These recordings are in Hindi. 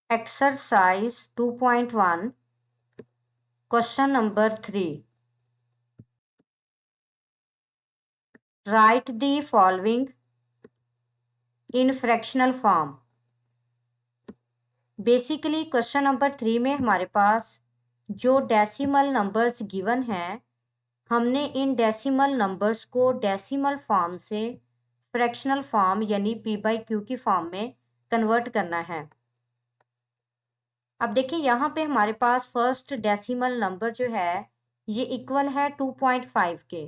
Exercise 2.1 Question number 3. Write the following in fractional form. Basically question number 3 में हमारे पास जो डेसिमल नंबर्स गिवन हैं, हमने इन डेसिमल नंबर्स को डेसिमल फॉर्म से फ्रैक्शनल फॉर्म यानी p/q की फॉर्म में कन्वर्ट करना है। अब देखिए यहाँ पे हमारे पास फर्स्ट डेसिमल नंबर जो है ये इक्वल है 2.5 के।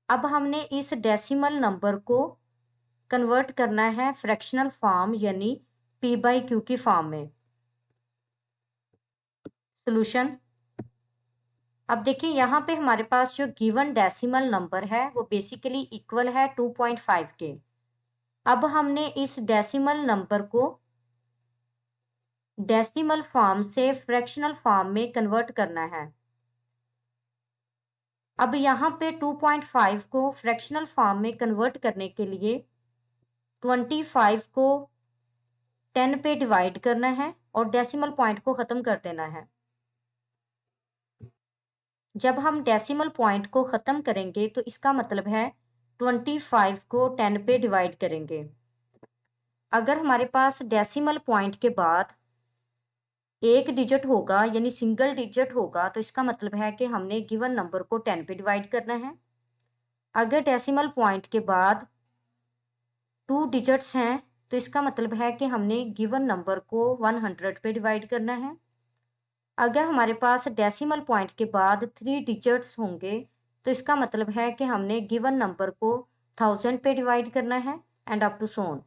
अब हमने इस डेसिमल नंबर को कन्वर्ट करना है फ्रैक्शनल फॉर्म यानी p/q की फॉर्म में। सॉल्यूशन। अब देखिए यहाँ पे हमारे पास जो गिवन डेसिमल नंबर है वो बेसिकली इक्वल है 2.5 के। अब हमने इस डेसिमल नंबर को डेसिमल फॉर्म से फ्रैक्शनल फॉर्म में कन्वर्ट करना है। अब यहाँ पे 2.5 को फ्रैक्शनल फॉर्म में कन्वर्ट करने के लिए 25 को 10 पे डिवाइड करना है और डेसिमल पॉइंट को ख़त्म कर देना है। जब हम डेसिमल पॉइंट को ख़त्म करेंगे तो इसका मतलब है 25 को 10 पे डिवाइड करेंगे। अगर हमारे पास डेसिमल पॉइंट के बाद एक डिजिट होगा यानी सिंगल डिजिट होगा तो इसका मतलब है कि हमने गिवन नंबर को 10 पे डिवाइड करना है। अगर डेसिमल पॉइंट के बाद 2 डिजिट्स हैं तो इसका मतलब है कि हमने गिवन नंबर को 100 पे डिवाइड करना है। अगर हमारे पास डेसिमल पॉइंट के बाद 3 डिजिट्स होंगे तो इसका मतलब है कि हमने गिवन नंबर को 1000 पे डिवाइड करना है and up to so on.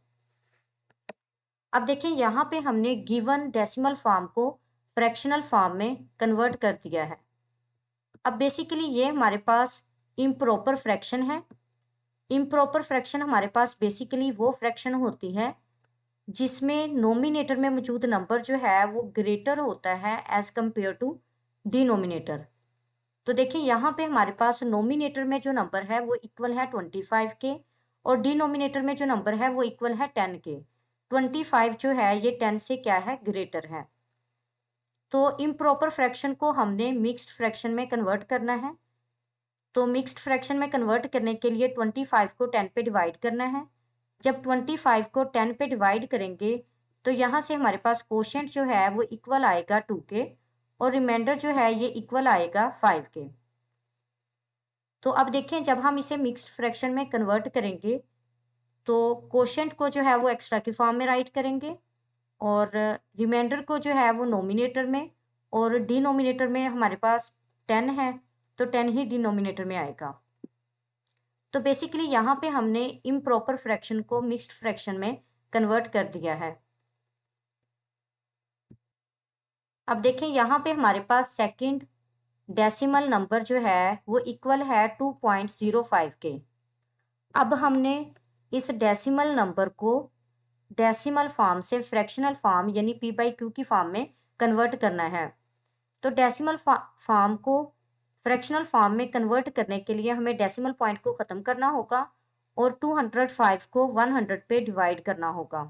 अब देखिए यहाँ पे हमने गिवन डेसिमल फॉर्म को फ्रैक्शनल फॉर्म में कन्वर्ट कर दिया है। अब बेसिकली ये हमारे पास इम्प्रॉपर फ्रैक्शन है। इम्प्रॉपर फ्रैक्शन हमारे पास बेसिकली वो फ्रैक्शन होती है जिसमें नोमिनेटर में मौजूद नंबर जो है वो ग्रेटर होता है एज कंपेयर टू डिनोमिनेटर। तो देखिए यहाँ पे हमारे पास नोमिनेटर में जो नंबर है वो इक्वल है 25 के और डिनोमिनेटर में जो नंबर है वो इक्वल है 10 के। 25 जो है ये 10 से क्या है, ग्रेटर है। तो इम्प्रॉपर फ्रैक्शन को हमने मिक्स्ड फ्रैक्शन में कन्वर्ट करना है। तो मिक्स्ड फ्रैक्शन में कन्वर्ट करने के लिए 25 को 10 पे डिवाइड करना है। जब 25 को 10 पे डिवाइड करेंगे तो यहाँ से हमारे पास कोशेंट जो है वो इक्वल आएगा 2 के और रिमाइंडर जो है ये इक्वल आएगा 5 के। तो अब देखें जब हम इसे मिक्स्ड फ्रैक्शन में कन्वर्ट करेंगे तो कोशेंट को जो है वो एक्स्ट्रा की फॉर्म में राइट करेंगे और रिमाइंडर को जो है वो नोमिनेटर में और डिनोमिनेटर में हमारे पास 10 है तो 10 ही डिनोमिनेटर में आएगा। तो बेसिकली यहाँ पे हमने इम्प्रॉपर फ्रैक्शन को मिक्स्ड फ्रैक्शन में कन्वर्ट कर दिया है। अब देखें यहाँ पे हमारे पास सेकंड डेसिमल नंबर जो है वो इक्वल है 2.05 के। अब हमने इस डेसिमल नंबर को डेसिमल फॉर्म से फ्रैक्शनल फॉर्म यानी p/q की फॉर्म में कन्वर्ट करना है। तो डेसिमल फॉर्म को फ्रैक्शनल फॉर्म में कन्वर्ट करने के लिए हमें डेसिमल पॉइंट को ख़त्म करना होगा और 205 को 100 पे डिवाइड करना होगा।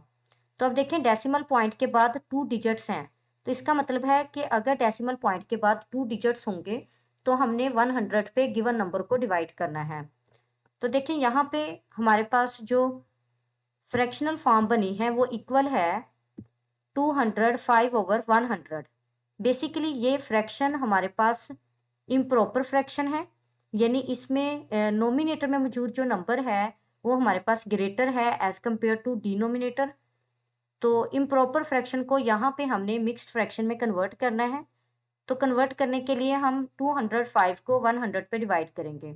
तो अब देखें डेसिमल पॉइंट के बाद 2 डिजिट्स हैं तो इसका मतलब है कि अगर डेसिमल पॉइंट के बाद 2 डिजिट्स होंगे तो हमने 100 पे गिवन नंबर को डिवाइड करना है। तो देखिए यहाँ पे हमारे पास जो फ्रैक्शनल फॉर्म बनी है वो इक्वल है 205/100। बेसिकली ये फ्रैक्शन हमारे पास इम्प्रॉपर फ्रैक्शन है यानी इसमें नोमिनेटर में मौजूद जो नंबर है वो हमारे पास ग्रेटर है एज कंपेयर टू डिनोमिनेटर। तो इम्प्रॉपर फ्रैक्शन को यहाँ पे हमने मिक्स्ड फ्रैक्शन में कन्वर्ट करना है। तो कन्वर्ट करने के लिए हम 205 को 100 पे डिवाइड करेंगे।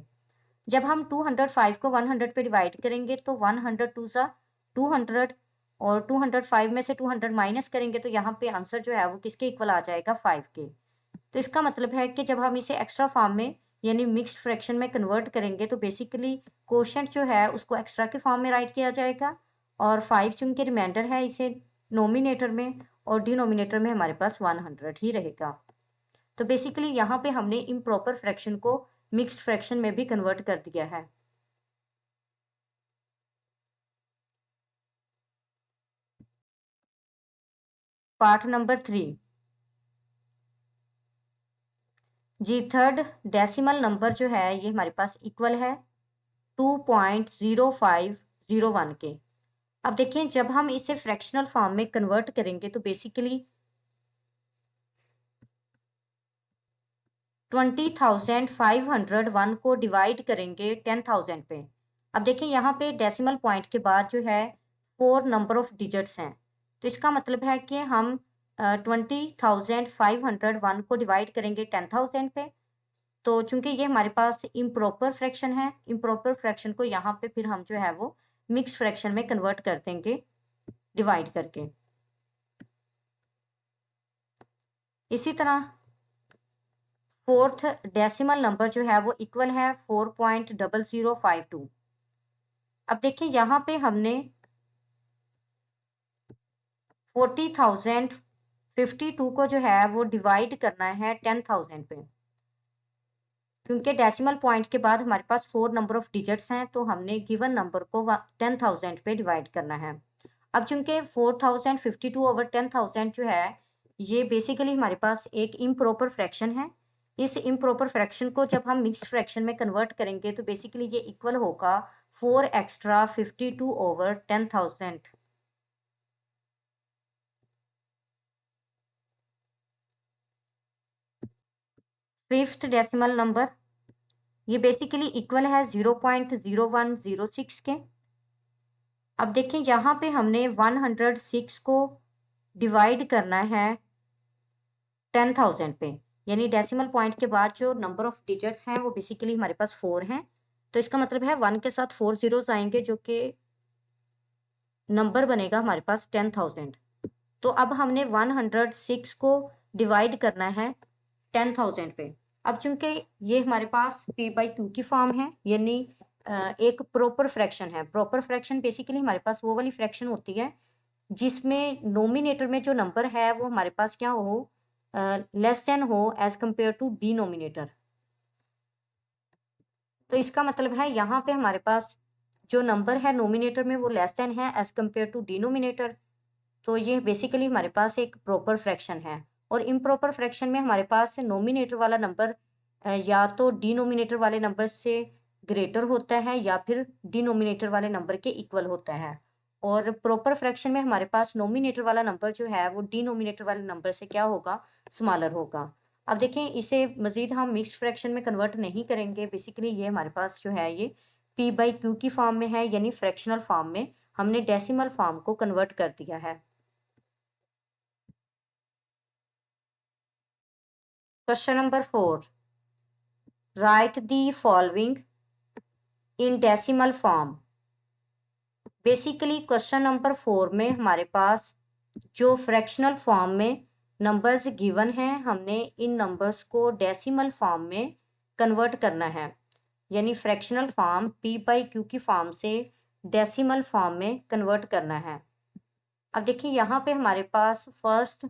जब हम 205 को 100 पे डिवाइड करेंगे तो 100 टू सा 200 और 205 में से 200 माइनस करेंगे तो यहाँ पे आंसर जो है वो किसके इक्वल आ जाएगा, 5 के। तो इसका मतलब है कि जब हम इसे एक्स्ट्रा फॉर्म में यानी मिक्स्ड फ्रैक्शन में कन्वर्ट करेंगे तो बेसिकली कोशेंट जो है उसको एक्स्ट्रा के फॉर्म में राइट किया जाएगा और 5 चूंकि रिमाइंडर है इसे नोमिनेटर में और डिनोमिनेटर में हमारे पास 100 ही रहेगा। तो बेसिकली यहाँ पे हमने इम्प्रॉपर फ्रैक्शन को मिक्स्ड फ्रैक्शन में भी कन्वर्ट कर दिया है। पार्ट नंबर 3 जी। थर्ड डेसिमल नंबर जो है ये हमारे पास इक्वल है 2.0501 के। अब देखें जब हम इसे फ्रैक्शनल फॉर्म में कन्वर्ट करेंगे तो बेसिकली 20,501 को डिवाइड करेंगे 10,000 पे। अब देखिए यहाँ पे डेसिमल पॉइंट के बाद जो है 4 नंबर ऑफ डिजिट्स हैं, तो इसका मतलब है कि हम 20,501 को डिवाइड करेंगे 10,000 पे। तो चूंकि ये हमारे पास इम्प्रॉपर फ्रैक्शन है, इम्प्रॉपर फ्रैक्शन को यहाँ पे फिर हम जो है वो मिक्स फ्रैक्शन में कन्वर्ट कर देंगे डिवाइड करके। इसी तरह फोर्थ डेसिमल नंबर जो है वो इक्वल है 4.0052। अब देखिए यहाँ पे हमने 40,052 को जो है वो डिवाइड करना है 10,000 पे। क्योंकि डेसिमल पॉइंट के बाद हमारे पास 4 नंबर ऑफ डिजिट्स हैं, तो हमने गिवन नंबर को 10,000 पे डिवाइड करना है। अब चूंकि 4,052 ओवर 10,000 जो है ये बेसिकली हमारे पास एक इम्प्रॉपर फ्रैक्शन है। इस इम्प्रॉपर फ्रैक्शन को जब हम मिक्स्ड फ्रैक्शन में कन्वर्ट करेंगे तो बेसिकली ये इक्वल होगा 4 extra 52 over 10,000। Fifth decimal number ये बेसिकली इक्वल है 0.0106 के। अब देखें यहाँ पे हमने 106 को डिवाइड करना है 10,000 पे, यानी डेसिमल पॉइंट के बाद जो नंबर ऑफ डिजिट्स हैं वो बेसिकली हमारे पास 4 हैं, तो इसका मतलब है 1 के साथ 4 जीरोस आएंगे जो कि नंबर बनेगा हमारे पास 10,000। तो अब हमने 106 को डिवाइड करना है 10,000 पे। अब चूंकि ये हमारे पास p/q की फॉर्म है, यानी एक प्रॉपर फ्रैक्शन है। प्रॉपर फ्रैक्शन बेसिकली हमारे पास वो वाली फ्रैक्शन होती है जिसमें नोमिनेटर में जो नंबर है वो हमारे पास क्या हो, लेस देन हो एज कंपेयर टू डिनोमिनेटर। तो इसका मतलब है यहाँ पे हमारे पास जो नंबर है नोमिनेटर में वो लेस देन है एज कंपेयर टू डिनोमिनेटर। तो ये बेसिकली हमारे पास एक प्रॉपर फ्रैक्शन है। और इम्प्रॉपर फ्रैक्शन में हमारे पास नोमिनेटर वाला नंबर या तो डिनोमिनेटर वाले नंबर से ग्रेटर होता है या फिर डिनोमिनेटर वाले नंबर के इक्वल होता है। और प्रॉपर फ्रैक्शन में हमारे पास नोमिनेटर वाला नंबर जो है वो डिनोमिनेटर वाले नंबर से क्या होगा, स्मॉलर होगा। अब देखें इसे मजीद हम मिक्स्ड फ्रैक्शन में कन्वर्ट नहीं करेंगे, बेसिकली ये हमारे पास जो है ये p/q की फॉर्म में है, यानी फ्रैक्शनल फॉर्म में हमने डेसिमल फॉर्म को कन्वर्ट कर दिया है। Question number 4, right the following in decimal form. Basically question number 4 में हमारे पास जो फ्रैक्शनल फॉर्म में नंबर्स गिवन हैं, हमने इन नंबर्स को डेसिमल फॉर्म में कन्वर्ट करना है, यानी फ्रैक्शनल फॉर्म p/q की फॉर्म से डेसिमल फॉर्म में कन्वर्ट करना है। अब देखिए यहाँ पे हमारे पास फर्स्ट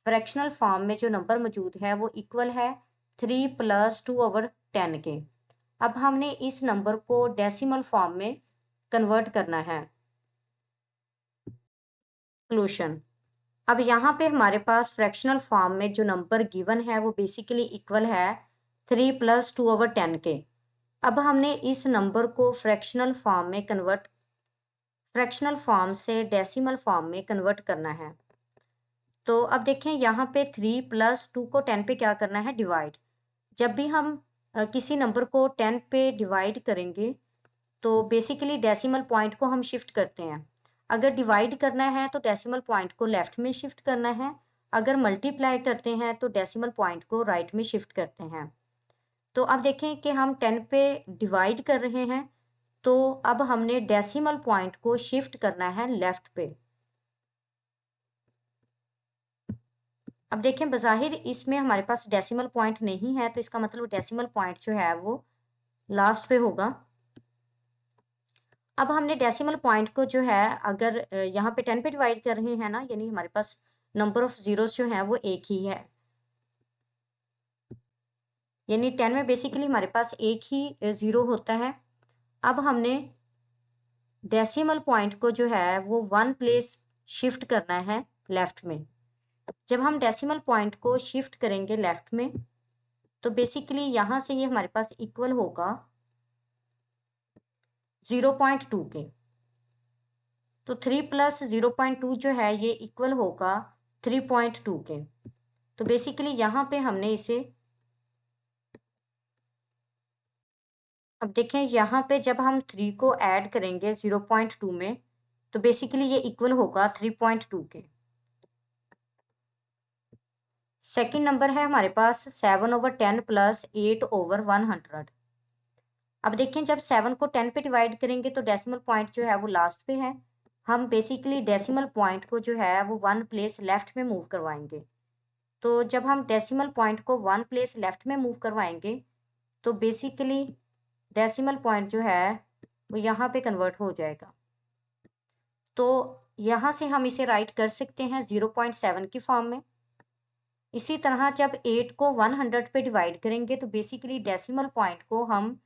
फ्रैक्शनल फॉर्म में जो नंबर मौजूद है वो इक्वल है 3 + 2/10 के। अब हमने इस नंबर को डेसिमल फॉर्म में कन्वर्ट करना है। सोल्यूशन, अब यहाँ पे हमारे पास फ्रैक्शनल फॉर्म में जो नंबर गिवन है वो बेसिकली इक्वल है 3 + 2/10 के। अब हमने इस नंबर को फ्रैक्शनल फॉर्म से डेसिमल फॉर्म में कन्वर्ट करना है। तो अब देखें यहाँ पे 3 + 2 को 10 पे क्या करना है, डिवाइड। जब भी हम किसी नंबर को 10 पे डिवाइड करेंगे तो बेसिकली डेसिमल पॉइंट को हम शिफ्ट करते हैं। अगर डिवाइड करना है तो डेसिमल पॉइंट को लेफ्ट में शिफ्ट करना है, अगर मल्टीप्लाई करते हैं तो डेसिमल पॉइंट को राइट में शिफ्ट करते हैं। तो अब देखें कि हम 10 पे डिवाइड कर रहे हैं, तो अब हमने डेसिमल पॉइंट को शिफ्ट करना है लेफ्ट पे। अब देखें बज़ाहिर इसमें हमारे पास डेसिमल पॉइंट नहीं है, तो इसका मतलब डेसिमल पॉइंट जो है वो लास्ट पे होगा। अब हमने डेसिमल पॉइंट को जो है अगर यहाँ पे 10 पे डिवाइड कर रहे हैं ना, यानी हमारे पास नंबर ऑफ जीरोस जो है वो एक ही है, यानी 10 में बेसिकली हमारे पास एक ही जीरो होता है। अब हमने डेसिमल पॉइंट को जो है वो 1 प्लेस शिफ्ट करना है लेफ्ट में। जब हम डेसिमल पॉइंट को शिफ्ट करेंगे लेफ्ट में तो बेसिकली यहाँ से ये हमारे पास इक्वल होगा 0.2 के। तो 3 प्लस 0.2 जो है ये इक्वल होगा 3.2 के। तो बेसिकली यहाँ पे हमने इसे, अब देखें यहाँ पे जब हम 3 को ऐड करेंगे 0.2 में तो बेसिकली ये इक्वल होगा 3.2 के। सेकंड नंबर है हमारे पास 7/10 प्लस 8/100। अब देखें जब 7 को 10 पे डिवाइड करेंगे तो डेसिमल पॉइंट जो है वो लास्ट पे है। हम बेसिकली डेसिमल पॉइंट को जो है वो 1 प्लेस लेफ्ट में मूव करवाएंगे। तो जब हम डेसिमल पॉइंट को 1 प्लेस लेफ्ट में मूव करवाएंगे तो बेसिकली डेसिमल पॉइंट जो है वो यहाँ पे कन्वर्ट हो जाएगा। तो यहाँ से हम इसे राइट कर सकते हैं 0.7 की फॉर्म में। इसी तरह जब 8 को 100 पे डिवाइड करेंगे तो बेसिकली डेसिमल पॉइंट को हम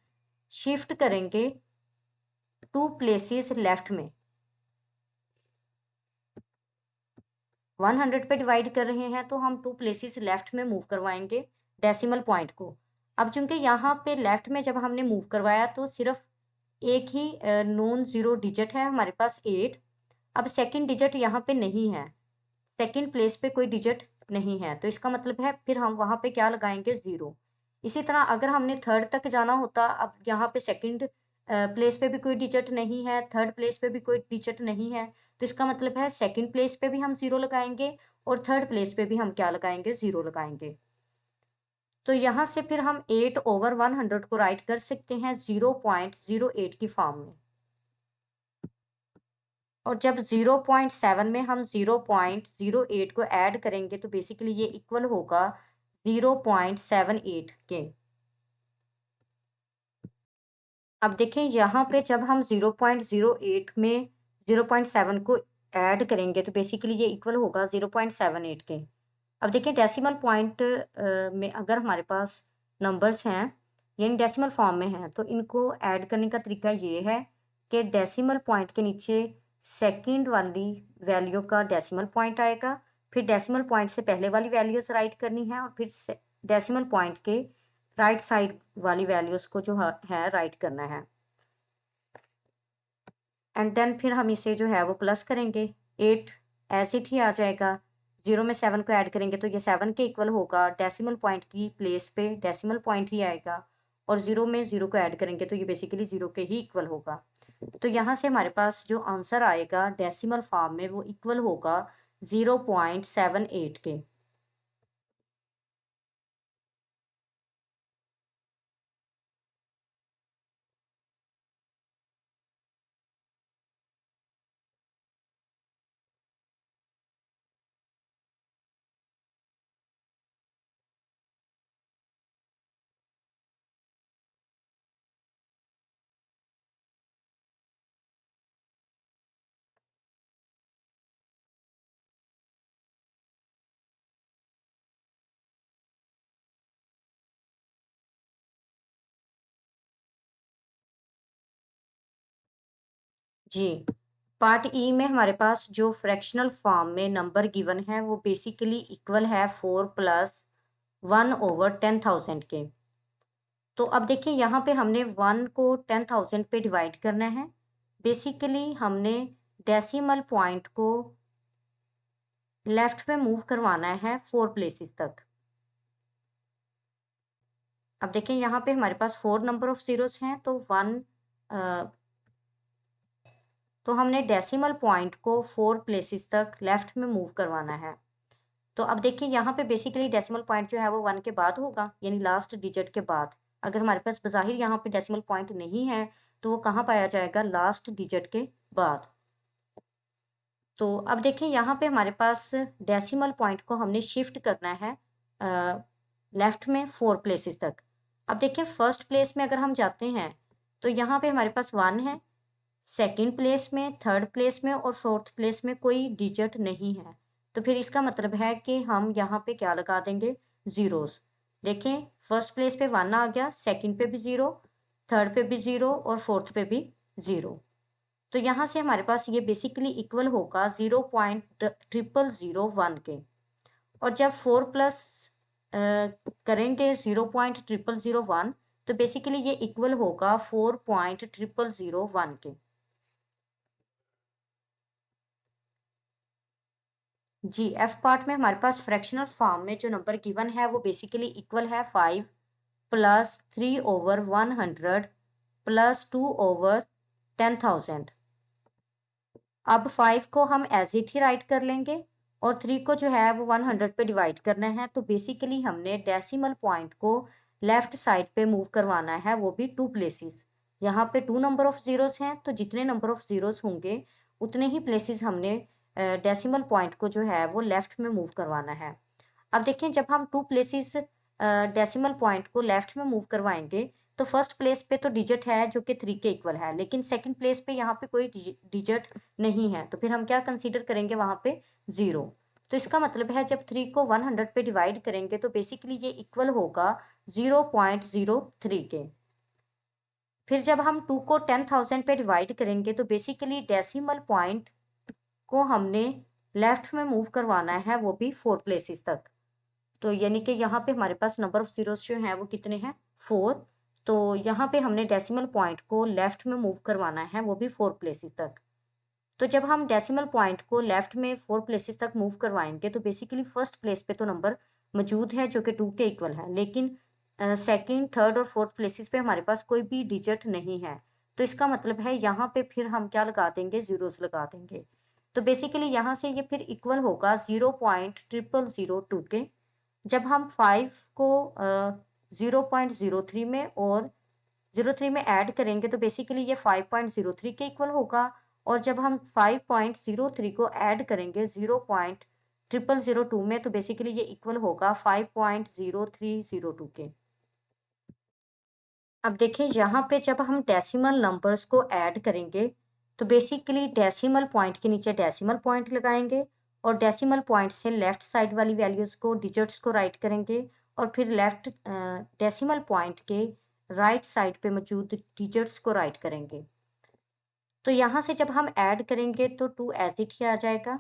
शिफ्ट करेंगे 2 प्लेसेस लेफ्ट में। 100 पे डिवाइड कर रहे हैं तो हम 2 प्लेसेस लेफ्ट में मूव करवाएंगे डेसिमल पॉइंट को। अब चूंकि यहाँ पे लेफ्ट में जब हमने मूव करवाया तो सिर्फ एक ही नॉन जीरो डिजिट है हमारे पास 8। अब सेकंड डिजिट यहाँ पे नहीं है, सेकंड प्लेस पे कोई डिजिट नहीं है, तो इसका मतलब है फिर हम वहाँ पे क्या लगाएंगे 0। इसी तरह अगर हमने थर्ड तक जाना होता, अब यहाँ पे सेकंड प्लेस पे भी कोई डिजिट नहीं है, थर्ड प्लेस पे भी कोई डिजिट नहीं है, तो इसका मतलब है सेकंड प्लेस पे भी हम 0 लगाएंगे और थर्ड प्लेस पे भी हम क्या लगाएंगे 0 लगाएंगे। तो यहाँ से फिर हम 8/100 को राइट कर सकते हैं 0.08 की फॉर्म में। और जब 0.7 में हम 0.08 को ऐड करेंगे तो बेसिकली ये इक्वल होगा 0.78 के। अब देखें यहाँ पे जब हम 0.08 में 0.7 को ऐड करेंगे तो बेसिकली ये इक्वल होगा 0.78 के। अब देखिए डेसिमल पॉइंट में अगर हमारे पास नंबर्स हैं यानी डेसिमल फॉर्म में हैं तो इनको ऐड करने का तरीका ये है कि डेसिमल पॉइंट के नीचे सेकंड वाली वैल्यू का डेसिमल पॉइंट आएगा, फिर डेसिमल पॉइंट से पहले वाली वैल्यूज राइट करनी है और फिर डेसिमल पॉइंट के राइट साइड वाली वैल्यूज को जो है राइट करना है। एंड देन फिर हम इसे जो है वो प्लस करेंगे, 8 एज इट ही आ जाएगा। 0 में 7 को ऐड करेंगे तो ये 7 के इक्वल होगा, डेसिमल पॉइंट की प्लेस पे डेसिमल पॉइंट ही आएगा और 0 में 0 को ऐड करेंगे तो ये बेसिकली 0 के ही इक्वल होगा। तो यहाँ से हमारे पास जो आंसर आएगा डेसिमल फॉर्म में वो इक्वल होगा 0.78 के। जी, पार्ट ई में हमारे पास जो फ्रैक्शनल फॉर्म में नंबर गिवन है वो बेसिकली इक्वल है 4 प्लस 1/10,000 के। तो अब देखिए यहाँ पे हमने 1 को 10,000 पे डिवाइड करना है। बेसिकली हमने डेसिमल पॉइंट को लेफ्ट में मूव करवाना है 4 प्लेसेस तक। अब देखिए यहाँ पे हमारे पास 4 नंबर ऑफ जीरोस हैं तो 1 तो हमने डेसिमल पॉइंट को 4 प्लेसेस तक लेफ्ट में मूव करवाना है। तो अब देखिए यहाँ पे बेसिकली डेसिमल पॉइंट जो है वो 1 के बाद होगा यानी लास्ट डिजिट के बाद। अगर हमारे पास बज़ाहिर यहाँ पे डेसिमल पॉइंट नहीं है तो वो कहाँ पाया जाएगा, लास्ट डिजिट के बाद। तो अब देखिए यहाँ पे हमारे पास डेसिमल पॉइंट को हमने शिफ्ट करना है लेफ्ट में 4 प्लेसेस तक। अब देखिए फर्स्ट प्लेस में अगर हम जाते हैं तो यहाँ पे हमारे पास 1 है, सेकंड प्लेस में, थर्ड प्लेस में और फोर्थ प्लेस में कोई डिजिट नहीं है। तो फिर इसका मतलब है कि हम यहाँ पे क्या लगा देंगे, जीरोस। देखें फर्स्ट प्लेस पे 1 आ गया, सेकंड पे भी 0, थर्ड पे भी 0 और फोर्थ पे भी 0। तो यहाँ से हमारे पास ये बेसिकली इक्वल होगा 0.0001 के। और जब 4 प्लस करेंगे 0.0001 तो बेसिकली ये इक्वल होगा 4.0001 के। जी, एफ पार्ट में हमारे पास फ्रैक्शनल फॉर्म में जो नंबर गिवन है वो बेसिकली इक्वल है 5 प्लस 3/100 प्लस 2/10,000। अब 5 को हम एज इट ही राइट कर लेंगे और 3 को जो है वो 100 पे डिवाइड करना है। तो बेसिकली हमने डेसिमल पॉइंट को लेफ्ट साइड पे मूव करवाना है, वो भी 2 प्लेसेस। यहाँ पे 2 नंबर ऑफ जीरोस हैं, तो जितने नंबर ऑफ जीरोस होंगे उतने ही प्लेसेस हमने डेसिमल पॉइंट को जो है वो लेफ्ट में मूव करवाना है। अब देखिए, जब हम 2 प्लेसेस डेसिमल पॉइंट को लेफ्ट में मूव करवाएंगे तो फर्स्ट प्लेस पे तो डिजिट है जो कि 3 के इक्वल है, लेकिन सेकंड प्लेस पे यहाँ पे कोई डिजिट नहीं है, तो फिर हम क्या कंसीडर करेंगे वहाँ पे 0। तो इसका मतलब है जब 3 को 100 पे डिवाइड करेंगे तो बेसिकली ये इक्वल होगा 0.03 के। फिर जब हम 2 को 10,000 पे डिवाइड करेंगे तो बेसिकली डेसिमल पॉइंट को हमने लेफ्ट में मूव करवाना है, वो भी 4 प्लेसेस तक। तो यानी कि यहाँ पे हमारे पास नंबर ऑफ जीरोस जो हैं वो कितने हैं, 4। तो यहाँ पे हमने डेसिमल पॉइंट को लेफ्ट में मूव करवाना है, वो भी 4 प्लेसेस तक। तो जब हम डेसिमल पॉइंट को लेफ्ट में 4 प्लेसेस तक मूव करवाएंगे तो बेसिकली फर्स्ट प्लेस पे तो नंबर मौजूद है जो कि 2 के इक्वल है, लेकिन सेकंड, थर्ड और फोर्थ प्लेसेस पे हमारे पास कोई भी डिजिट नहीं है। तो इसका मतलब है यहाँ पे फिर हम क्या लगा देंगे, जीरोस लगा देंगे। तो बेसिकली यहाँ से ये फिर इक्वल होगा 0.0002 के। जब हम 5 को 0.03 में और 03 में ऐड करेंगे तो बेसिकली ये 5.03 के इक्वल होगा। और जब हम 5.03 को ऐड करेंगे 0.0002 में तो बेसिकली ये इक्वल होगा 5.0302 के। अब देखिए, यहाँ पे जब हम डेसिमल नंबर्स को ऐड करेंगे तो बेसिकली डेसिमल पॉइंट के नीचे डेसिमल पॉइंट लगाएंगे और डेसिमल पॉइंट से लेफ्ट साइड वाली वैल्यूज को, डिजिट्स को राइट करेंगे और फिर लेफ्ट डेसिमल पॉइंट के राइट साइड पे मौजूद डिजिट्स को राइट करेंगे। तो यहाँ से जब हम ऐड करेंगे तो 2 एज इट ही आ जाएगा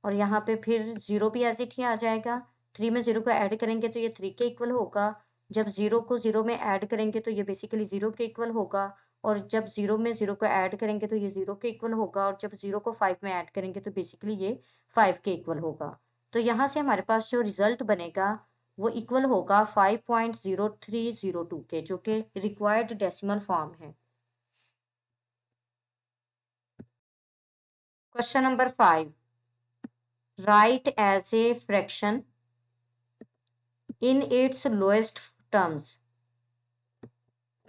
और यहाँ पे फिर 0 भी एज इट ही आ जाएगा। 3 में 0 को ऐड करेंगे तो ये 3 के इक्वल होगा। जब 0 को 0 में ऐड करेंगे तो ये बेसिकली 0 के इक्वल होगा और जब 0 में 0 को ऐड करेंगे तो ये 0 के इक्वल होगा और जब 0 को 5 में ऐड करेंगे तो बेसिकली ये 5 के इक्वल होगा। तो यहाँ से हमारे पास जो रिजल्ट बनेगा वो इक्वल होगा 5.0302 के, जो कि रिक्वायर्ड डेसिमल फॉर्म है। Question number 5, write as a fraction in its lowest terms.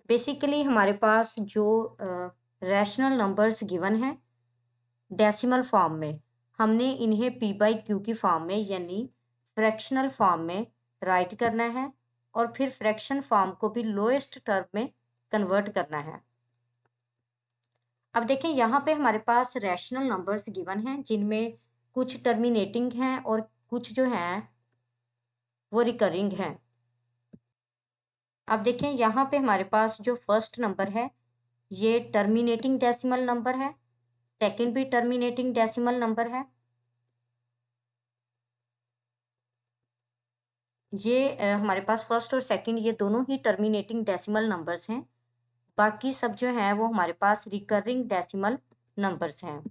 Basically हमारे पास जो रैशनल नंबर्स गिवन हैं डेसिमल फॉर्म में, हमने इन्हें p बाई क्यू की फॉर्म में यानी फ्रैक्शनल फॉर्म में राइट करना है और फिर फ्रैक्शन फॉर्म को भी लोएस्ट टर्म में कन्वर्ट करना है। अब देखें, यहाँ पे हमारे पास रैशनल नंबर्स गिवन हैं जिनमें कुछ टर्मिनेटिंग हैं और कुछ जो हैं वो रिकरिंग हैं। अब देखें, यहाँ पे हमारे पास जो फर्स्ट नंबर है ये टर्मिनेटिंग डेसिमल नंबर है, सेकंड भी टर्मिनेटिंग डेसिमल नंबर है। ये हमारे पास फर्स्ट और सेकंड ये दोनों ही टर्मिनेटिंग डेसिमल नंबर्स हैं। बाकी सब जो हैं वो हमारे पास रिकरिंग डेसिमल नंबर्स हैं।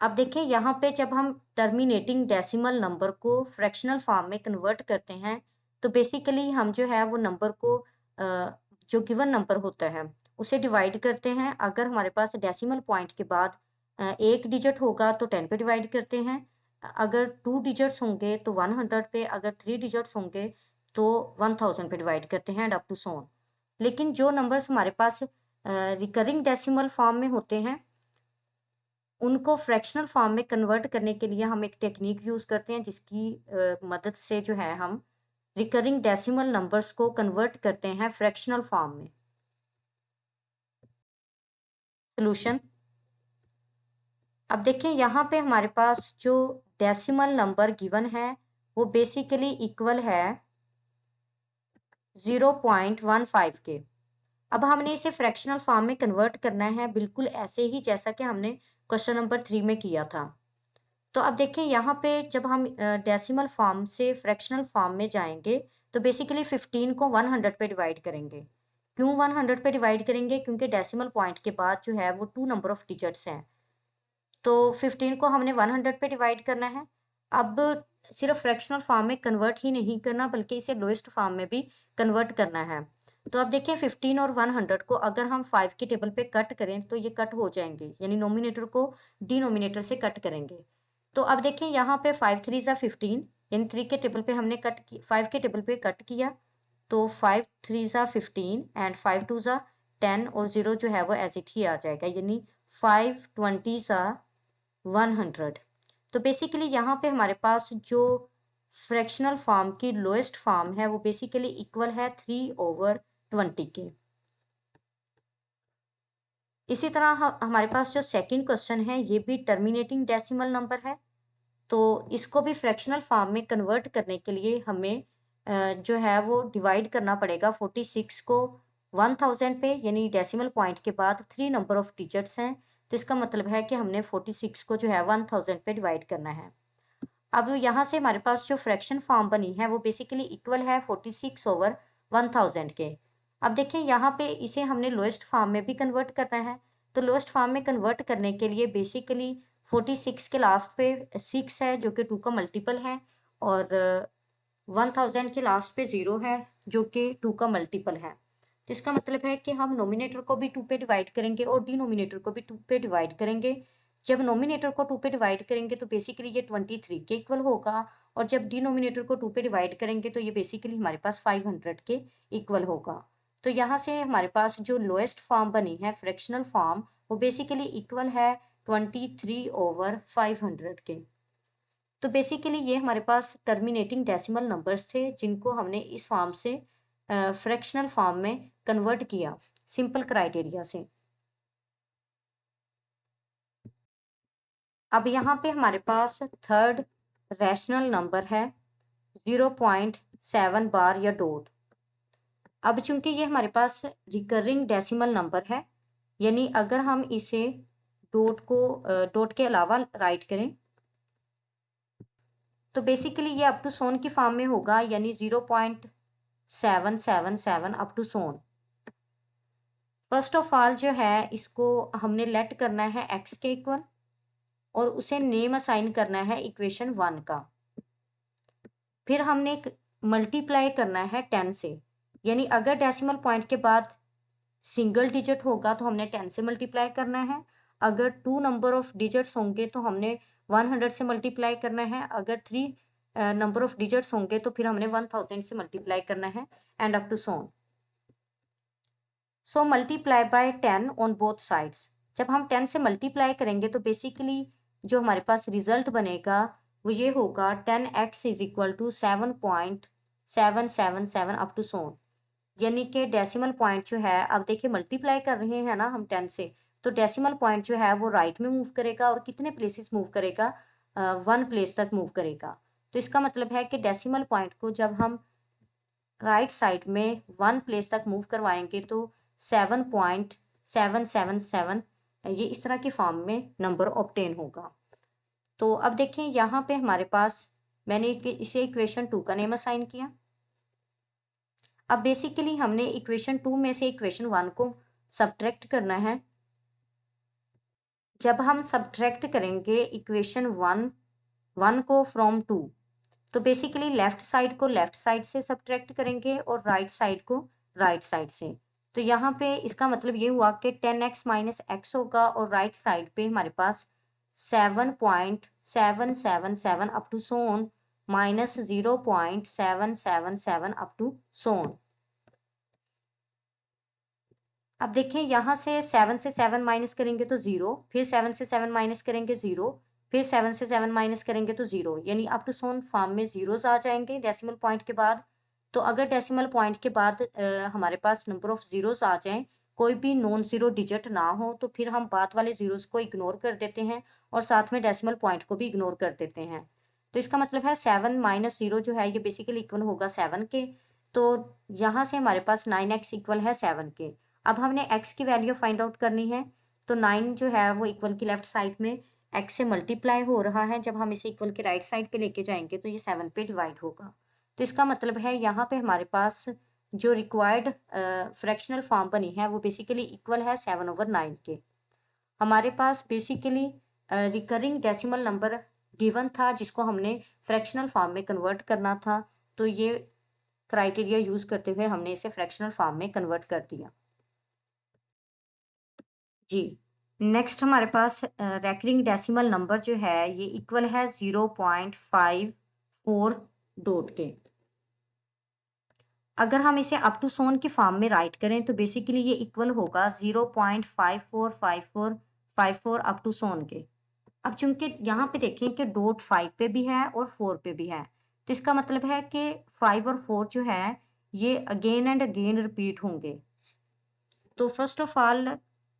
अब देखिए, यहाँ पे जब हम टर्मिनेटिंग डेसिमल नंबर को फ्रैक्शनल फॉर्म में कन्वर्ट करते हैं तो बेसिकली हम जो है वो नंबर को जो गिवन नंबर होता है उसे डिवाइड करते हैं। अगर हमारे पास डेसिमल पॉइंट के बाद एक डिजिट होगा तो 10 पे डिवाइड करते हैं, अगर 2 डिजिट्स होंगे तो 100 पे, अगर 3 डिजिट्स होंगे तो 1000 पे डिवाइड करते हैं and up to so on. लेकिन जो नंबर्स हमारे पास रिकरिंग डेसिमल फॉर्म में होते हैं उनको फ्रैक्शनल फॉर्म में कन्वर्ट करने के लिए हम एक टेक्निक यूज करते हैं जिसकी मदद से जो है हम रिकरिंग डेसिमल नंबर्स को कन्वर्ट करते हैं फ्रैक्शनल फॉर्म में। सॉल्यूशन। अब देखें, यहाँ पे हमारे पास जो डेसिमल नंबर गिवन है वो बेसिकली इक्वल है 0.15 के। अब हमने इसे फ्रैक्शनल फॉर्म में कन्वर्ट करना है, बिल्कुल ऐसे ही जैसा कि हमने क्वेश्चन नंबर 3 में किया था। तो अब देखिए यहाँ पे जब हम डेसिमल फॉर्म से फ्रैक्शनल फॉर्म में जाएंगे तो बेसिकली 15 को 100 पे डिवाइड करेंगे। क्यों 100 पे डिवाइड करेंगे? क्योंकि डेसिमल पॉइंट के बाद जो है वो 2 नंबर ऑफ डिजिट्स हैं, तो 15 को हमने 100 पे डिवाइड करना है। अब सिर्फ फ्रैक्शनल फॉर्म में कन्वर्ट ही नहीं करना, बल्कि इसे लोएस्ट फॉर्म में भी कन्वर्ट करना है। तो अब देखिए 15 और 100 को अगर हम 5 के टेबल पे कट करें तो ये कट हो जाएंगे, यानी नोमिनेटर को डिनोमिनेटर से कट करेंगे। तो अब देखिए यहाँ पे 5 3 ज़ा 15, यानी 3 के टेबल पे हमने 5 के टेबल पे कट किया, तो 5 3 ज़ा 15 एंड 5 2 ज़ा 10 और 0 जो है वो एज इट ही आ जाएगा, यानी 5 20 ज़ा 100। तो बेसिकली यहाँ पे हमारे पास जो फ्रैक्शनल फॉर्म की लोएस्ट फॉर्म है वो बेसिकली इक्वल है 3/20 के। इसी तरह हमारे पास जो सेकंड क्वेश्चन है ये भी टर्मिनेटिंग डेसिमल नंबर है, तो इसको भी फ्रैक्शनल फॉर्म में कन्वर्ट करने के लिए हमें जो है वो डिवाइड करना पड़ेगा 46 को 1000 पे, यानी डेसिमल पॉइंट के बाद 3 नंबर ऑफ डिजिट्स हैं, तो इसका मतलब है कि हमने 46 को जो है 1000 पे डिवाइड करना है। अब यहाँ से हमारे पास जो फ्रैक्शन फॉर्म बनी है वो बेसिकली इक्वल है 46/1000 के। अब देखिए यहाँ पे इसे हमने लोएस्ट फॉर्म में भी कन्वर्ट करना है, तो लोएस्ट फॉर्म में कन्वर्ट करने के लिए बेसिकली 46 के लास्ट पे 6 है जो कि 2 का मल्टीपल है, और 1000 के लास्ट पे 0 है जो कि 2 का मल्टीपल है। तो इसका मतलब है कि हम नोमिनेटर को भी 2 पे डिवाइड करेंगे और डिनोमिनेटर को भी 2 पे डिवाइड करेंगे। जब नोमिनेटर को 2 पे डिवाइड करेंगे तो बेसिकली ये 23 के इक्वल होगा, और जब डिनोमिनेटर को 2 पे डिवाइड करेंगे तो ये बेसिकली हमारे पास 500 के इक्वल होगा। तो यहाँ से हमारे पास जो लोएस्ट फॉर्म बनी है फ्रैक्शनल फॉर्म वो बेसिकली इक्वल है 23/500 के। तो बेसिकली ये हमारे पास टर्मिनेटिंग डेसिमल नंबर्स थे जिनको हमने इस फॉर्म से फ्रैक्शनल फॉर्म में कन्वर्ट किया सिंपल क्राइटेरिया से। अब यहाँ पे हमारे पास थर्ड रैशनल नंबर है 0.7 बार या डॉट। अब चूंकि ये हमारे पास रिकरिंग डेसिमल नंबर है, यानी अगर हम इसे डॉट के अलावा राइट करें तो बेसिकली ये अप टू सोन की फॉर्म में होगा, यानी 0.777 up to so on. First of all जो है इसको हमने लेट करना है एक्स के इक्वल, और उसे नेम असाइन करना है इक्वेशन 1 का। फिर हमने मल्टीप्लाई करना है 10 से, यानी अगर डेसिमल पॉइंट के बाद सिंगल डिजिट होगा तो हमने 10 से मल्टीप्लाई करना है, अगर 2 नंबर ऑफ डिजिट्स होंगे तो हमने 100 से मल्टीप्लाई करना है, अगर 3 नंबर ऑफ डिजिट्स होंगे तो फिर हमने 1000 से मल्टीप्लाई करना है, and up to so on. So multiply by 10 on both sides. जब हम 10 से मल्टीप्लाई करेंगे तो बेसिकली जो हमारे पास रिजल्ट बनेगा वो ये होगा 10x is equal to 7.777 up to soon, यानी कि डेसिमल पॉइंट जो है, अब देखिए मल्टीप्लाई कर रहे हैं ना हम 10 से, तो डेसिमल पॉइंट जो है वो राइट में मूव करेगा, और कितने प्लेसेस मूव करेगा? 1 प्लेस तक मूव करेगा। तो इसका मतलब है कि डेसिमल पॉइंट को जब हम राइट साइड में 1 प्लेस तक मूव करवाएंगे तो 7.777 ये इस तरह की फॉर्म में नंबर ऑब्टेन होगा। तो अब देखें यहाँ पे हमारे पास मैंने इसे इक्वेशन 2 का नेम असाइन किया। अब बेसिकली हमने इक्वेशन 2 में से इक्वेशन 1 को सब्ट्रैक्ट करना है। जब हम सब्ट्रैक्ट करेंगे इक्वेशन 1 को फ्रॉम 2, तो बेसिकली लेफ्ट साइड को लेफ्ट साइड से सब्ट्रैक्ट करेंगे और राइट साइड को राइट साइड से। तो यहाँ पे इसका मतलब ये हुआ कि 10x माइनस एक्स होगा, और राइट साइड पे हमारे पास 7.777 up to soon minus 0.777 up to soon. अब देखिए यहाँ से 7 से 7 माइनस करेंगे तो 0, फिर 7 से 7 माइनस करेंगे 0, फिर 7 से 7 माइनस करेंगे तो 0, यानी अप टू सोन फॉर्म में जीरोस आ जाएंगे डेसिमल पॉइंट के बाद। तो अगर डेसिमल पॉइंट के बाद हमारे पास नंबर ऑफ जीरोस आ जाएं, कोई भी नॉन जीरो डिजिट ना हो, तो फिर हम बाद वाले जीरोस को इग्नोर कर देते हैं और साथ में डेसिमल पॉइंट को भी इग्नोर कर देते हैं। तो इसका मतलब है 7 माइनस 0 जो है ये बेसिकली इक्वल होगा 7 के। तो यहाँ से हमारे पास 9x इक्वल है 7 के। अब हमने x की वैल्यू फाइंड आउट करनी है, तो 9 जो है वो इक्वल की लेफ्ट साइड में x से मल्टीप्लाई हो रहा है। जब हम इसे इक्वल के राइट साइड पे लेके जाएंगे तो ये 7 पे डिवाइड होगा। तो इसका मतलब है यहाँ पे हमारे पास जो रिक्वायर्ड फ्रैक्शनल फॉर्म बनी है वो बेसिकली इक्वल है 7/9 के। हमारे पास basically recurring decimal number given था जिसको हमने फ्रैक्शनल फॉर्म में कन्वर्ट करना था, तो ये क्राइटेरिया यूज करते हुए हमने इसे फ्रैक्शनल फॉर्म में कन्वर्ट कर दिया। जी, नेक्स्ट हमारे पास रेकरिंग डेसिमल नंबर जो है ये इक्वल है 0.54 डॉट के। अगर हम इसे अप टू सोन की फॉर्म में राइट करें तो बेसिकली ये इक्वल होगा 0.545454 अप टू सोन के। अब चूंकि यहाँ पे देखें कि डॉट 5 पे भी है और 4 पे भी है, तो इसका मतलब है कि 5 और 4 जो है ये अगेन एंड अगेन रिपीट होंगे। तो फर्स्ट ऑफ ऑल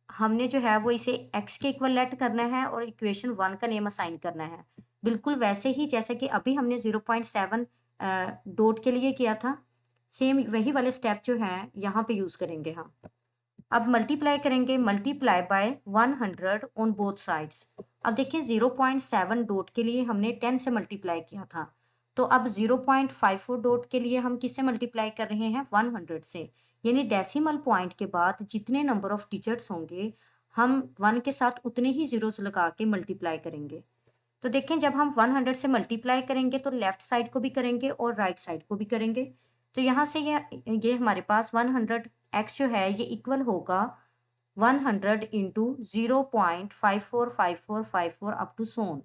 हमने जो है वो इसे x के इक्वल लेट करना है और इक्वेशन 1 का नेम असाइन करना है, बिल्कुल वैसे ही जैसे कि अभी हमने 0.7 डॉट के लिए किया था। सेम वही वाले स्टेप जो है यहाँ पे यूज करेंगे हम। अब मल्टीप्लाई करेंगे, multiply by 100 on both sides. अब देखिए 0.7 डॉट के लिए हमने 10 से मल्टीप्लाई किया था, तो अब 0.54 डॉट के लिए हम किससे मल्टीप्लाई कर रहे हैं? 100 से। यानी डेसिमल पॉइंट के बाद जितने नंबर ऑफ डिजिट्स होंगे हम 1 के साथ उतने ही जीरोस लगा के मल्टीप्लाई करेंगे। तो देखें जब हम 100 से मल्टीप्लाई करेंगे तो लेफ्ट साइड को भी करेंगे और राइट साइड को भी करेंगे। तो यहाँ से ये हमारे पास 100x जो है ये इक्वल होगा 100 इंटू 0.545454 अप टू सोन।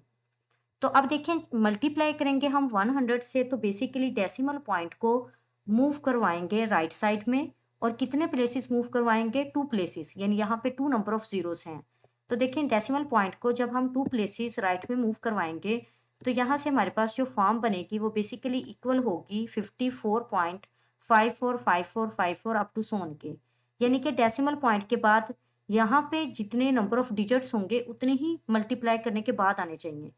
तो अब देखें मल्टीप्लाई करेंगे हम 100 से, तो बेसिकली डेसिमल पॉइंट को मूव करवाएंगे राइट साइड में। और कितने प्लेसेस मूव करवाएंगे? 2 प्लेसेस, यानी यहाँ पे 2 नंबर ऑफ जीरोस हैं। तो देखें डेसिमल पॉइंट को जब हम 2 प्लेसेस राइट में मूव करवाएंगे तो यहाँ से हमारे पास जो फॉर्म बनेगी वो बेसिकली इक्वल होगी 54.545454 अप टू सोन के। यानी कि डेसिमल पॉइंट के बाद यहाँ पे जितने नंबर ऑफ डिजिट्स होंगे उतने ही मल्टीप्लाई करने के बाद आने चाहिए,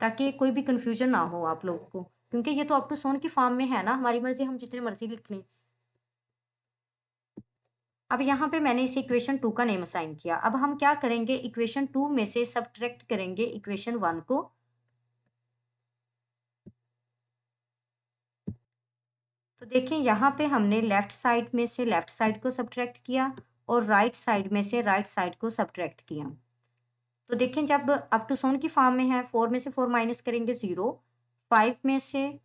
ताकि कोई भी कंफ्यूजन ना हो आप लोगों को, क्योंकि ये तो अप टू सोन की फॉर्म में है ना, हमारी मर्जी हम जितने मर्जी लिख लें। अब यहाँ पे मैंने इसे इक्वेशन 2 का नेम असाइन किया। अब हम क्या करेंगे, इक्वेशन 2 में से सब्ट्रैक्ट करेंगे इक्वेशन 1 को। तो देखिए यहाँ पे हमने लेफ्ट साइड में से लेफ्ट साइड को सब्ट्रैक्ट किया और राइट साइड में से राइट साइड को सब्ट्रैक्ट किया। तो देखें जब अप टू सोन की फॉर्म में है, 4 में से 4 माइनस करेंगे 0, 5 में से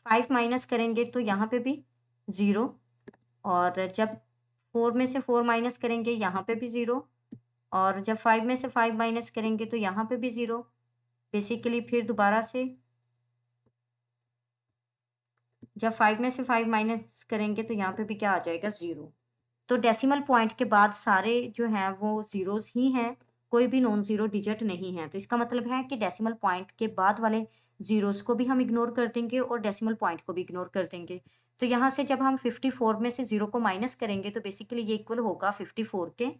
5 माइनस करेंगे तो यहाँ पे भी 0, और जब 4 में से 4 माइनस करेंगे यहाँ पे भी 0, और जब 5 में से 5 माइनस करेंगे तो यहाँ पे भी 0। बेसिकली फिर दोबारा से जब 5 में से 5 माइनस करेंगे तो यहाँ पे भी क्या आ जाएगा? 0। तो डेसिमल पॉइंट के बाद सारे जो हैं वो जीरोस ही हैं, कोई भी नॉन जीरो डिजिट नहीं है। तो इसका मतलब है कि डेसिमल पॉइंट के बाद वाले जीरोस को भी हम इग्नोर कर देंगे और डेसिमल पॉइंट को भी इग्नोर कर देंगे। तो यहाँ से जब हम 54 में से 0 को माइनस करेंगे तो बेसिकली ये इक्वल होगा 54 के,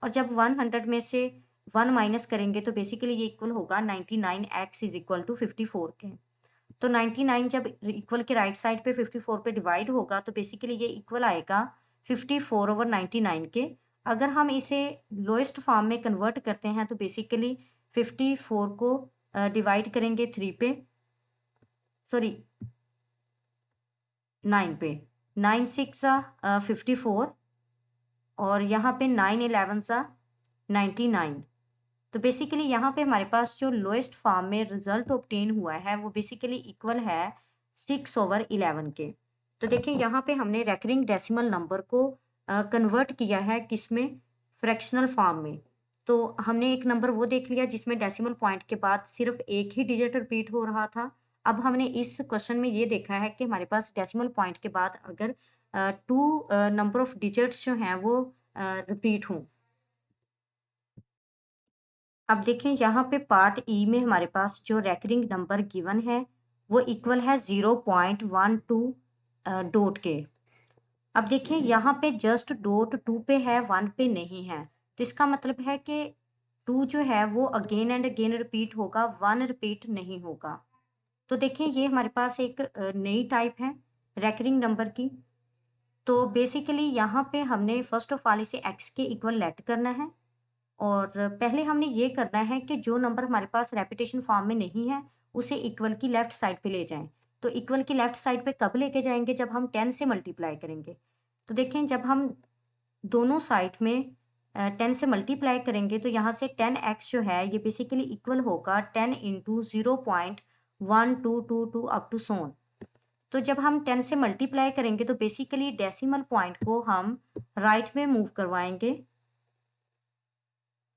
और जब 100 में से 1 माइनस करेंगे तो बेसिकली ये इक्वल होगा 99x इज इक्वल टू 54 के। तो 99 जब इक्वल के राइट साइड पे 54 पे डिवाइड होगा तो बेसिकली ये इक्वल आएगा 54/99 के। अगर हम इसे लोएस्ट फॉर्म में कन्वर्ट करते हैं तो बेसिकली 54 को डिवाइड करेंगे 3 पे, सॉरी 9 पे। 9 6 54 और यहाँ पे 9 11 99। तो बेसिकली यहाँ पे हमारे पास जो लोएस्ट फॉर्म में रिजल्ट ऑब्टेन हुआ है वो बेसिकली इक्वल है 6/11 के। तो देखिए यहाँ पे हमने रेकरिंग डेसिमल नंबर को कन्वर्ट किया है किसमें? फ्रैक्शनल फॉर्म में। तो हमने एक नंबर वो देख लिया जिसमें डेसिमल पॉइंट के बाद सिर्फ एक ही डिजिट रिपीट हो रहा था। अब हमने इस क्वेश्चन में ये देखा है कि हमारे पास डेसिमल पॉइंट के बाद अगर 2 नंबर ऑफ डिजिट्स जो हैं वो रिपीट हों। अब देखें यहाँ पे पार्ट ई में हमारे पास जो रेकरिंग नंबर गिवन है वो इक्वल है 0.12 डॉट के। अब देखिए यहाँ पे जस्ट डॉट 2 पे है, 1 पे नहीं है। तो इसका मतलब है कि 2 जो है वो अगेन एंड अगेन रिपीट होगा, 1 रिपीट नहीं होगा। तो देखिए ये हमारे पास एक नई टाइप है रेकरिंग नंबर की। तो बेसिकली यहाँ पे हमने फर्स्ट ऑफ ऑल इसे x के इक्वल लेट करना है और पहले हमने ये करना है कि जो नंबर हमारे पास रेपिटेशन फॉर्म में नहीं है, उसे इक्वल की लेफ्ट साइड पे ले जाएँ। तो इक्वल की लेफ्ट साइड पे कब लेके जाएँगे? जब हम 10 से मल्टीप्लाई करेंगे। तो देखें जब हम दोनों साइड में 10 से मल्टीप्लाई करेंगे तो यहाँ से 10x जो है ये बेसिकली इक्वल होगा 10 into 0.1222 up to so on. तो जब हम 10 से मल्टीप्लाई करेंगे तो बेसिकली डेसिमल पॉइंट को हम राइट में मूव करवाएंगे।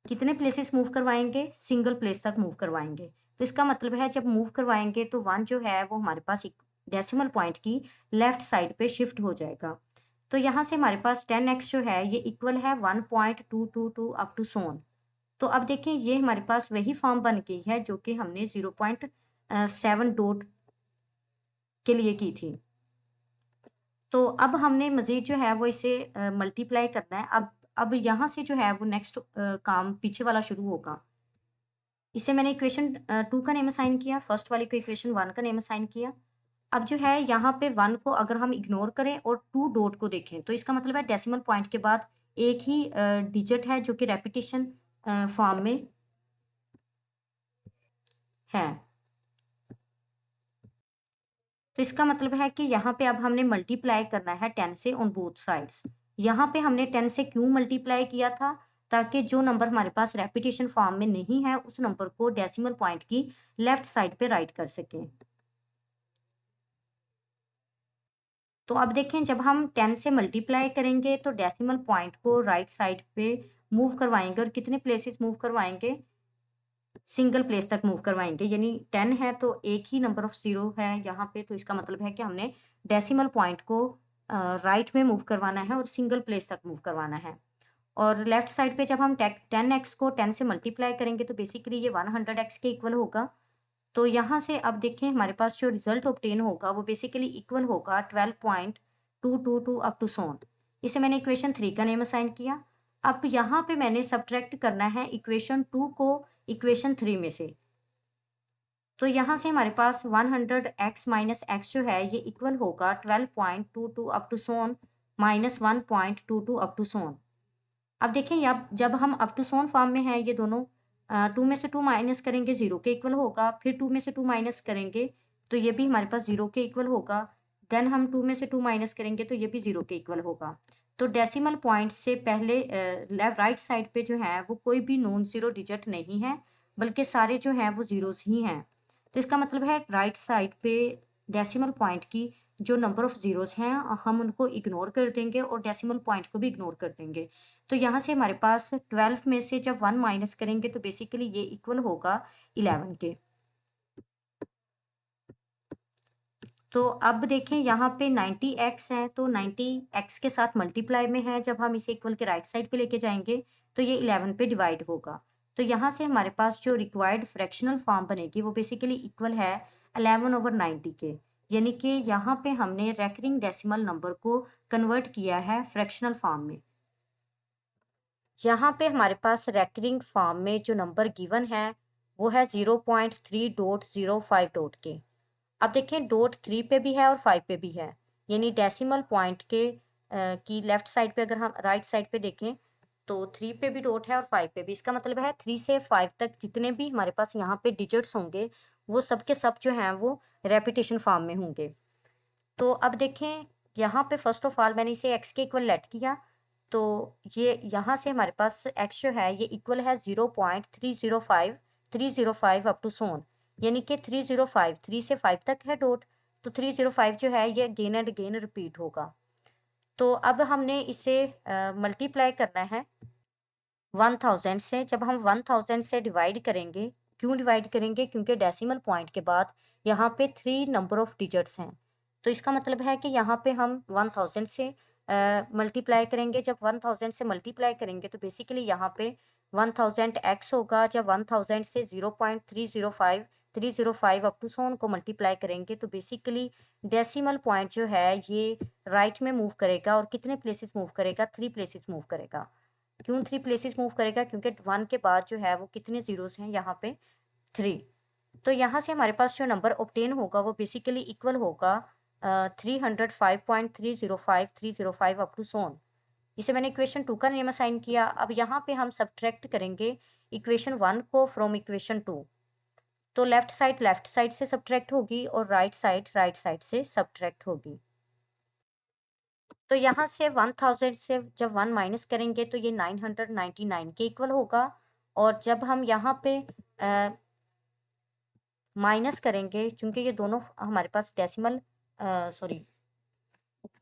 कितने प्लेसेस मूव करवाएंगे? सिंगल प्लेस तक मूव करवाएंगे। तो इसका मतलब है जब मूव करवाएंगे तो 1 जो है वो हमारे पास एक डेसिमल पॉइंट की लेफ्ट साइड पे शिफ्ट हो जाएगा। तो यहाँ से हमारे पास 10x जो है ये इक्वल है 1.222 अप टू सो ऑन। तो अब देखिए ये हमारे पास वही फॉर्म बन गई है जो कि हमने 0.7 डॉट के लिए की थी। तो अब हमने मज़ीद जो है वो इसे मल्टीप्लाई करना है। अब यहाँ से जो है वो नेक्स्ट काम पीछे वाला शुरू होगा। इसे मैंने इक्वेशन 2 का नेम असाइन किया, फर्स्ट वाले को इक्वेशन 1 का नेम असाइन किया। अब जो है यहाँ पे 1 को अगर हम इग्नोर करें और 2 डॉट को देखें, तो इसका मतलब है डेसिमल पॉइंट के बाद एक ही डिजिट है जो कि रेपिटेशन फॉर्म में है। तो इसका मतलब है कि यहाँ पे अब हमने मल्टीप्लाई करना है 10 से ऑन बोथ साइड्स। यहाँ पे हमने 10 से क्यों मल्टीप्लाई किया था? ताकि जो नंबर हमारे पास रेपिटेशन फॉर्म में नहीं है, उस नंबर को डेसिमल पॉइंट की लेफ्ट साइड पे राइट कर सकें। तो अब देखें जब हम 10 से मल्टीप्लाई करेंगे तो डेसिमल पॉइंट को राइट साइड पे मूव करवाएंगे और कितने प्लेसेस मूव करवाएंगे? सिंगल प्लेस तक मूव करवाएंगे। यानी 10 है तो एक ही नंबर ऑफ ज़ीरो है यहाँ पे, तो इसका मतलब है कि हमने डेसिमल पॉइंट को राइट में मूव करवाना है और सिंगल प्लेस तक मूव करवाना है। और लेफ्ट साइड पे जब हम 10x को 10 से मल्टीप्लाई करेंगे तो बेसिकली ये 100x के इक्वल होगा। तो यहाँ से अब देखें हमारे पास जो रिजल्ट ऑब्टेन होगा वो बेसिकली इक्वल होगा 12.222 अप टू सो ऑन। इसे मैंने इक्वेशन 3 का नेम असाइन किया। अब यहाँ पे मैंने सब्ट्रैक्ट करना है इक्वेशन 2 को इक्वेशन 3 में से। तो यहाँ से हमारे पास 100x माइनस x जो है ये इक्वल होगा 12.22 up to so on minus 1.22 up to so on. अब देखिए अब जब हम अप टू सोन फॉर्म में है ये दोनों 2 में से 2 माइनस करेंगे 0 के इक्वल होगा, फिर 2 में से 2 माइनस करेंगे तो ये भी हमारे पास 0 के इक्वल होगा। देन हम 2 में से 2 माइनस करेंगे तो ये भी 0 के इक्वल होगा। तो डेसिमल पॉइंट से पहले लेफ्ट राइट साइड पे जो है वो कोई भी नॉन ज़ीरो डिजिट नहीं है, बल्कि सारे जो हैं वो ज़ीरोज़ ही हैं। तो इसका मतलब है राइट साइड पे डेसिमल पॉइंट की जो नंबर ऑफ ज़ीरोज़ हैं हम उनको इग्नोर कर देंगे और डेसिमल पॉइंट को भी इग्नोर कर देंगे। तो यहाँ से हमारे पास 12 में से जब 1 माइनस करेंगे तो बेसिकली ये इक्वल होगा 11 के। तो अब देखें यहाँ पे 90x है तो 90x के साथ मल्टीप्लाई में है, जब हम इसे इक्वल के राइट साइड पे लेके जाएंगे तो ये 11 पे डिवाइड होगा। तो यहाँ से हमारे पास जो रिक्वायर्ड फ्रैक्शनल फॉर्म बनेगी वो बेसिकली इक्वल है 11/90 के। यानी कि यहाँ पे हमने रेकरिंग डेसिमल नंबर को कन्वर्ट किया है फ्रैक्शनल फॉर्म में। यहाँ पे हमारे पास रेकरिंग फॉर्म में जो नंबर गिवन है वो है 0.3.05 डॉट के। अब देखें डॉट 3 पे भी है और 5 पे भी है, यानी डेसिमल पॉइंट के की लेफ्ट साइड पे अगर हम राइट साइड पे देखें तो 3 पे भी डॉट है और 5 पे भी। इसका मतलब है 3 से 5 तक जितने भी हमारे पास यहाँ पे डिजिट्स होंगे वो सब के सब जो हैं वो रेपिटेशन फॉर्म में होंगे। तो अब देखें यहाँ पे फर्स्ट ऑफ ऑल मैंने इसे x के इक्वल लेट किया। तो ये यहाँ से हमारे पास x जो है ये इक्वल है 0.305 अप टू सोन, यानी कि 305 3 से 5 तक है डॉट। तो 305 जो है ये अगेन एंड अगेन रिपीट होगा। तो अब हमने इसे मल्टीप्लाई करना है 1000 से। जब हम 1000 से डिवाइड करेंगे, क्यों डिवाइड करेंगे? क्योंकि डेसिमल पॉइंट के बाद यहाँ पे 3 नंबर ऑफ डिजिट्स हैं। तो इसका मतलब है कि यहाँ पे हम 1000 से मल्टीप्लाई करेंगे। जब 1000 से मल्टीप्लाई करेंगे तो बेसिकली यहाँ पे 1000x होगा। जब 1000 से 0.305 अप टू सोन को मल्टीप्लाई करेंगे तो बेसिकली डेसिमल पॉइंट जो है ये राइट में मूव करेगा और कितने प्लेसेस मूव करेगा? 3 प्लेसेस मूव करेगा। क्यों 3 प्लेसेस मूव करेगा? क्योंकि 1 के बाद जो है वो कितने ज़ीरोज़ हैं यहाँ पे? 3। तो यहाँ से हमारे पास जो नंबर ऑब्टेन होगा वो बेसिकली इक्वल होगा 305.305305 अप टू सोन। इसे मैंने इक्वेशन 2 का नेम असाइन किया। अब यहाँ पे हम सब्ट्रैक्ट करेंगे इक्वेशन 1 को फ्रॉम इक्वेशन 2। तो लेफ्ट साइड से सब्ट्रैक्ट होगी और राइट साइड से सब्ट्रैक्ट होगी। तो यहाँ से 1000 से जब 1 माइनस करेंगे तो ये 999 के इक्वल होगा। और जब हम यहाँ पे माइनस करेंगे, चूंकि ये दोनों हमारे पास डेसिमल सॉरी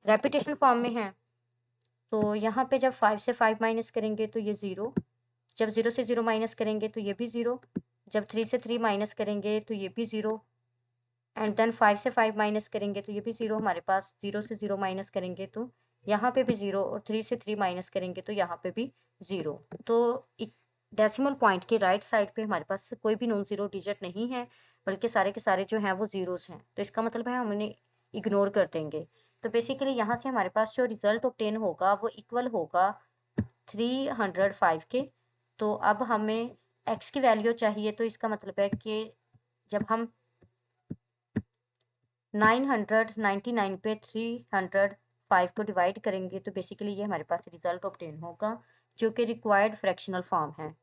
रेपिटेशन फॉर्म में है, तो यहाँ पे जब 5 से 5 माइनस करेंगे तो ये 0, जब 0 से 0 माइनस करेंगे तो ये भी 0, जब 3 से 3 माइनस करेंगे तो ये भी 0, एंड देन 5 से 5 माइनस करेंगे तो ये भी 0 हमारे पास। 0 से 0 माइनस करेंगे तो यहाँ पे भी 0, और 3 से 3 माइनस करेंगे तो यहाँ पे भी 0। तो डेसिमल पॉइंट के राइट साइड पे हमारे पास कोई भी नॉन जीरो डिजिट नहीं है, बल्कि सारे के सारे जो हैं वो जीरोस हैं। तो इसका मतलब है हम उन्हें इग्नोर कर देंगे। तो बेसिकली यहाँ से हमारे पास जो रिजल्ट ऑब्टेन होगा वो इक्वल होगा 305 के। तो अब हमें x की वैल्यू चाहिए, तो इसका मतलब है कि जब हम 999 पे 305 को डिवाइड करेंगे तो बेसिकली ये हमारे पास रिजल्ट ऑब्टेन होगा, जो कि रिक्वायर्ड फ्रैक्शनल फॉर्म है।